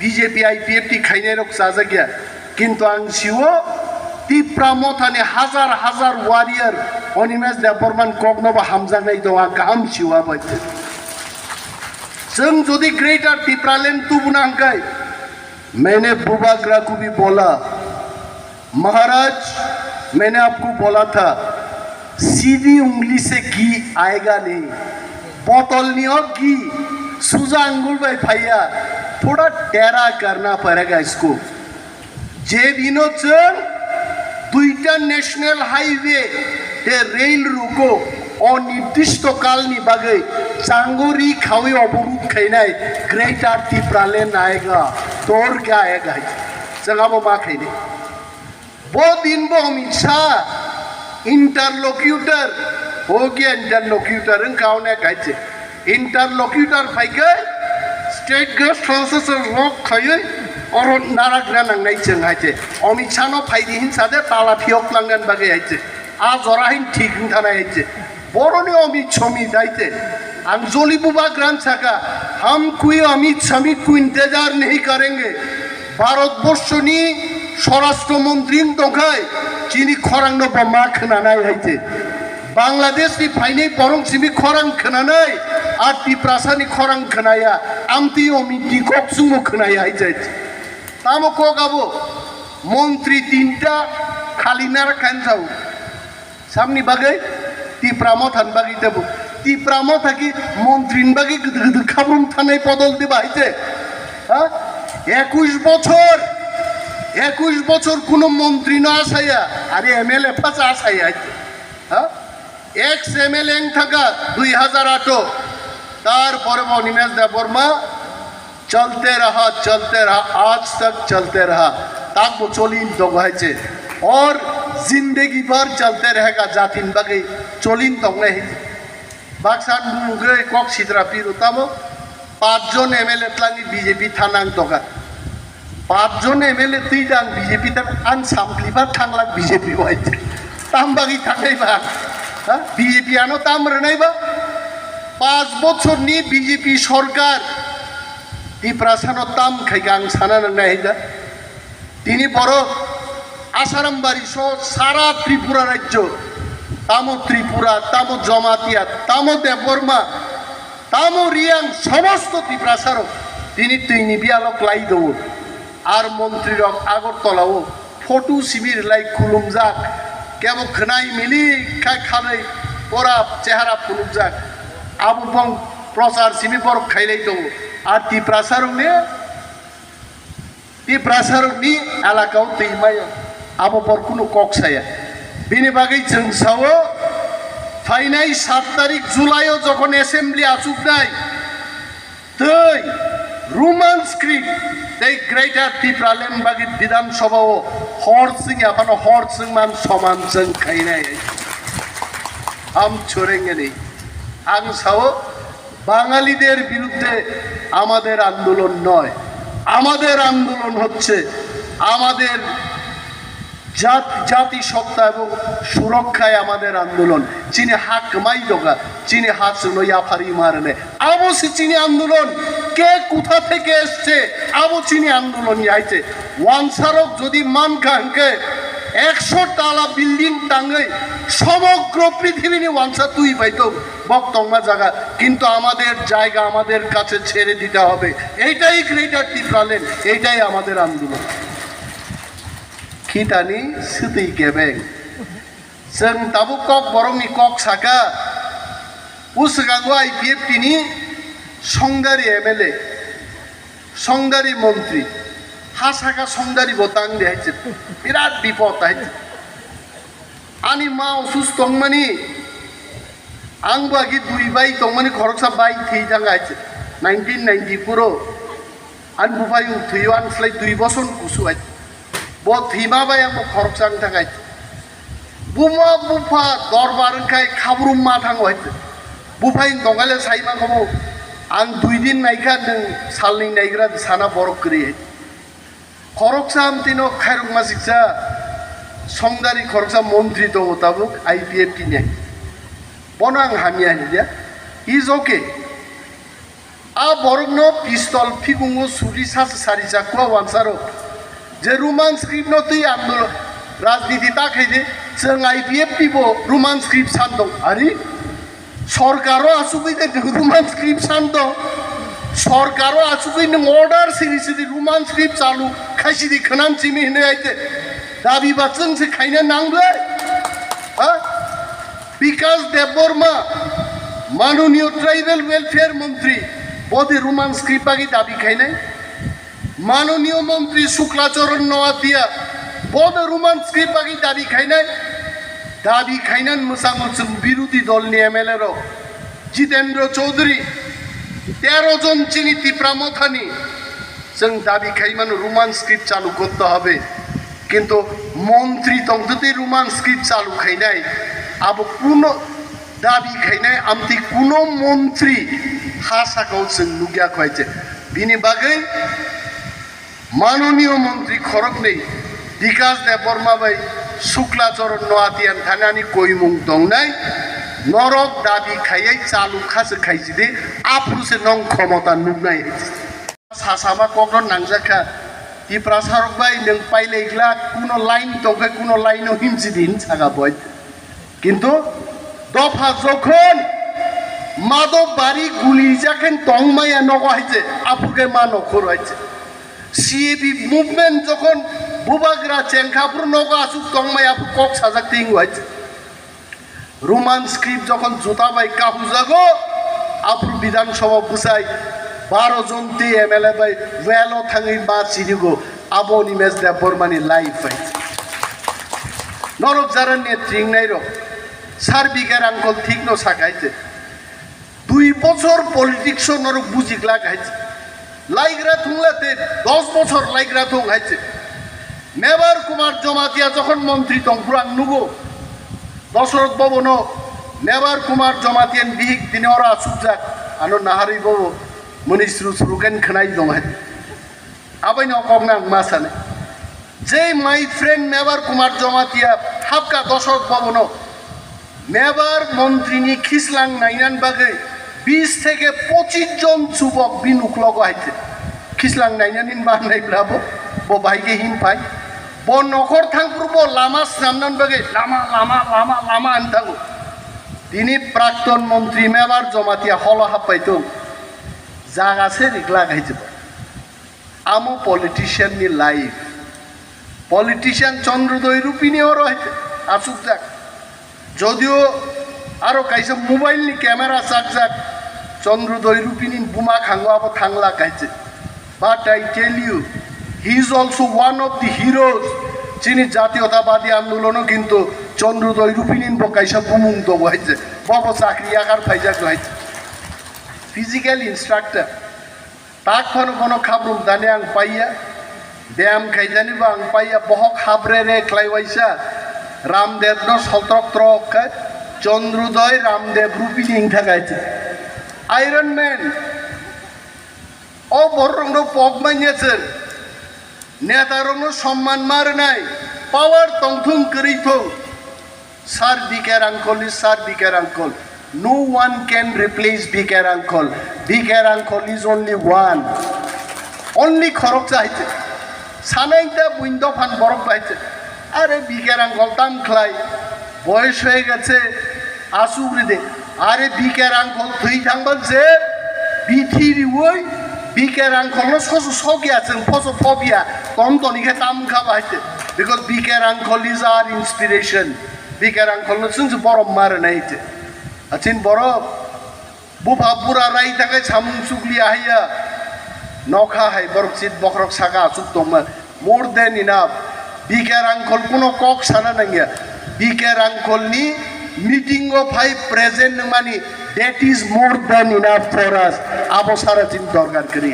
BJP IPFT খাইনে rock সাজা গিয়া কিন্তু আং সিও তিপ্রা মথানে হাজার হাজার ওয়ারিয়ার অনিমেশ দেববর্মান কগ্নবা হামজানাই দङ गाहाम सिवा बायदि जों যদি ग्रेटर टिप्रालैंड तुबुनांगाय मैंने बुबाग्रा को भी बोला महाराज मैंने आपको बोला था सीधी उंगली से घी आएगा नहीं बोतल नहीं हो घी सूजा अंगुल भाई भैया थोड़ा टेरा करना पड़ेगा इसको जे दिनों दुईटा नेशनल हाईवे ते रेल रुको अनिर्दिष्टकालनि बागै चांगुरी खावी अवरोध खाइनाय ग्रेटर टिप्रालैंड आएगा तो और क्या आएगा जोंहाबो मा खाइने वो दिन वो अमित शाह इंटरलोक्यूटर हो गया इंटरलोक्यूटर गावने गाइছে इंटरलोक्यूटर फाइके स्टेट गेस्ट हाउस रक खायो और नाराग्रा नांनाय जों हाइছে अमित शाह नो फाइदि हिंसादे ताला फियक लांगन बागै हाइছে आ जराहिन ठीक थानाय हाइছে बरनि अमित शमी दाइते अंजलि बुबा ग्राम साका हम कोई अमित शमी को इंतजार नहीं करेंगे भारतवर्षनि स्वराष्ट्र मंत्री दंखाय चीनी खरांनो बमा खोनानाय हाइছে बांग्लादेशनि फाइनै बरं सिमि खरां खोनानाय आर टिप्रासानि खरां खोनाया आमति अमिति कक्सुमो खोनाया हाइছে तामो कगाबो मंत्री तीनटा खालिनार खानसाव सामनि बागै टिप्रामो थान बागै देबो टिप्रामो थाकि मंत्रीन बागै गिदिर गिदिर खाब्रुम थानाय बदल दिबा हाइছে हा 21 বছর কোনো মন্ত্রী না আসাইয়া আরে এমএলএ পাঁচ আসাইয়া হ্যাঁ এক্স এমএলএ থাকা 2008 তারপরে অনিমেষ দেববর্মা চলতে रहा आज तक चलते रहा ताक वो चलिन तो हয়েছে और जिंदगी भर चलते रहेगा जातिन बागै चलिन तो नहीं बाक्सान मुगे कक सिद्रा पिरुतामो 5 জন एमएलए तलांगि बीजेपी थानां दगा 5 জন एमएलए तैदां बीजेपी तार आन सामक्लिबा थांला बीजेपी हয়েছে तामबागि थांनायबा हा बीजेपी आनो ताम रनायबा 5 বছরनि बीजेपी सरकार टिप्रासानो ताम खाइगां साना नायदा तिनि बर आसारामबारि सह सारा त्रिपुरा राज्य तामो त्रिपुरा तामो जमातिया तामो देबबर्मा तामो रियां समस्त टिप्रासारो तिनि तैनि बियालक लाई दङ आर मन्त्रीरक आगरतलाव फटो शिबिर लाई खुलुमजाक केबो खोनाय मिली खाय खानै परा चेहारा खुलुमजाक आबुबं प्रचार शिबिर बर खाइलै दङ आर टिप्रासारनि एलाकाव दैमाया आबो बर कुनु कक्साया बिनि बागै जों सावो फाइनाय 7 तारिख जुलाइयाव जखन एसेम्बली आसुबनाय दै रोमान स्क्रिप्ट दै ग्रेटर टिप्रालैंड बागै विधानसभाव हरसिं आफानो हरसिं मान समान जों खाइनाय हम छोड़ेंगे नहीं आं सावो বাঙালিদের বিরুদ্ধে আমাদের আন্দোলন নয় আমাদের আন্দোলন হচ্ছে আমাদের জাতিসত্তা এবং সুরক্ষায় আমাদের আন্দোলন চীনে হাক মাই দগা চীনে হাত লইয়া ফারি মারনে আবো চীনি আন্দোলন কে কোথা থেকে এসছে আবো চীনি আন্দোলন আইছে ওয়ানসারক যদি মান কাঙ্কে 100 তালা বিল্ডিং টাঙ্গাই সমগ্র পৃথিবীনি ওয়ানসা তুই পাইতো বক্তংমা জায়গা কিন্তু আমাদের জায়গা আমাদের কাছে ছেড়ে দিতে হবে এইটাই গ্রেটার টিপ্রালैंड এইটাই আমাদের আন্দোলন খিতানি সুতি গেবেং जों दाबो कक बरंनि कक साका उसगांगो आइपिएफटिनि संगारि एमएलए संगारि मन्त्री हासाका संगारि बतां देहायছে बिराद बिपद हायছে आनि मा असुस दंमानि आं बागि दुइ बाई दंमानि खरसा बाई थैजां हायছে 1994 आन बुबाय थैयो आन फ्लाइ 2 बছর कुसु हायছে ब थैमा बाय आं खरसां थाखाय बुमा बुफा दरबारखाय खाब्रुम मा थांगो हायছে बुफाय दंगाले साइमा खमो आं 2 दिन नायखा नों सालनि नायग्रा साना बरक करि खरकसा आमतिनो खायरुं मासिकसा संगारि खरकसा मन्त्री दङ ताबुक आइपिएफटि ने बन आं हामिया हिया इज ओके आ बरगनो पिस्तल फिगुंगो सुरी सास सारी जाकुआ वानसारो जे रोमान स्क्रिप्ट न तै आन्दोलन राजनीति ताखाइदे जों आईपीएफ पिबो रोमान स्क्रिप्ट सान्दों आरि सरकारो आसुगैदे रोमान स्क्रिप्ट सान्दों सरकारो आसुगैदे अर्डार सिरि सिरि रोमान स्क्रिप्ट चालू खायसिदि खनान चिमि होनो आइते दाबि बाचों से खायनो नांगौ विकास देबबर्मा माननीय ट्राइबल वेलफेयर मंत्री बदे रोमान स्क्रिप्ट बागी दाबि खायनाय माननीय मंत्री शुक्लाचरण नवातिया बदे रोमान स्क्रिप्ट बागी दाबि खायनान मोजां मोजां बिरोधी दलनि एमएलए रो जितेंद्र चौधरी 13 जन चिनी तिप्रामथानी जों दाबि खायमान रोमान स्क्रिप्ट चालू करते হবে কিন্তু মন্ত্রী তংতে রোমান স্ক্রিপ্ট চালু খাইনাই আবো কোন দাবি খাইনাই আমতি কোন মন্ত্রী হাসাকাও जों নুগিয়া কইছে বিনি বাগৈ মাননীয় মন্ত্রী খরক নেই বিকাশ দেববর্মা ভাই শুক্লাচরণ নয়াতিয়ান থানানি কইমুং দংনাই নরক দাবি খাইয়াই চালু খাসে খাইছিদে আফরুসে নং ক্ষমতা নুগনাই সাসামা কখন নাংজাখা तिप्रा सारक भाई नों पाइलेग्ला कुनो लाइन दंखाय कुनो लाइनआव हिमसि दिन सागा बय किन्तु दफा जखन माधव बारी गुली जाखेन तंगमाया नगाइছে আপুকে মা নখর হইছে সিএবি মুভমেন্ট যখন বুবাগ্রা চেংখাপুর নগা আসুক তংমায়া আপু কক সাজাক তিং হইছে রোমান স্ক্রিপ্ট যখন জোতা বাই কাহু জাগো আপুর বিধানসভা বুসাই 12 जन ती एमएलए भाई वेलो थांगी मा चिरिगो आबो निमेश देबबर्मानि लाइफ है नरक जारा नेट्रिंग नाइ रो सार बिगार आंकल ठीक न साकाइते 2 बছর पलिटिक्स नरक बुजिगला गाइছে लाइग्रा थुंलाते 10 বছর लाइग्रा थुं गाइছে मेबर कुमार जमातिया যখন মন্ত্রী তংপুরাং নুগো দশরথ ভবন मेबर कुमार जमातियान बिहिक दिने ओरा सुजाक आनो नाहारि बबो मनिस्रु सुरुगन खनाय दं है आबायनो कगना मासाने जे my friend member Kumar Jamatia हाबका दशरथ भवनो मेबर मंत्रीनि खिसलां नायनान बागै 20 থেকে 25 জন যুবক বিনুকলগ আইছে खिसलां नायनानि बानायब्लाबो बो बायगे हिमफाय बो नखर थांपुरबो लामा सामनान बागै लामा लामा लामा लामा आनतागो दिनि प्राक्तन मंत्री मेबर जमातिया हल हाबबायतो जागासे रिगला गाइजोब आमो पलिटिशियन नि लाइफ पलिटिशियन चंद्रोदय रूपिनी और आसुक जाक जदिओ आरो काइसे मोबाइल नि कैमरा साक जाक चंद्रोदय रूपिनी बुमा खांगो आबो थांगला गाइजे but I tell you he is also one of the heroes যিনি জাতীয়তাবাদী আন্দোলনও কিন্তু চন্দ্রোদয় রূপিনী বকাইসা বুমুং তো গাইছে বড় চাকরি আকার ফাইজা গাইছে फिजिकल इंस्ट्रक्टर ताक कोनो खाब्रुम दाने आं पाइया ब्याम खाइजानिबो आं पाइया बहक हाब्रे रे क्लाइवाइसा रामदेव न सल्त्रक त्रक चंद्रोदय रामदेव रूपिनी इंथा गाइছে आयरन मैन ओ बररंनो पगमाइयाছেন नेतारंनो सम्मान मारनाय पावर तंथुं करिथौ सार बिकेर आंकल No one can replace Bigger Uncle. Bigger Uncle is only one. Only khorok chaite. Sanaita window fan borok baite. Are Bigger Uncle tam khlai. Boys hoye geche asugri de. Are Bigger Uncle thui thangban je bithiri oi Bigger Uncle no soso sogi achen phosophobia tom tonike tam kha baite. Because Bigger Uncle is our inspiration. Bigger Uncle no sunju borom mare naite. Achin boro bufa pura rai takai samung sugli ahya nokha hai borok sit bokrok saka asuk toma more than enough Bigger Uncle kuno kok sana nangya Bigger Uncle ni meeting of high present mani that is more than enough for us abo sara chin dorkar kari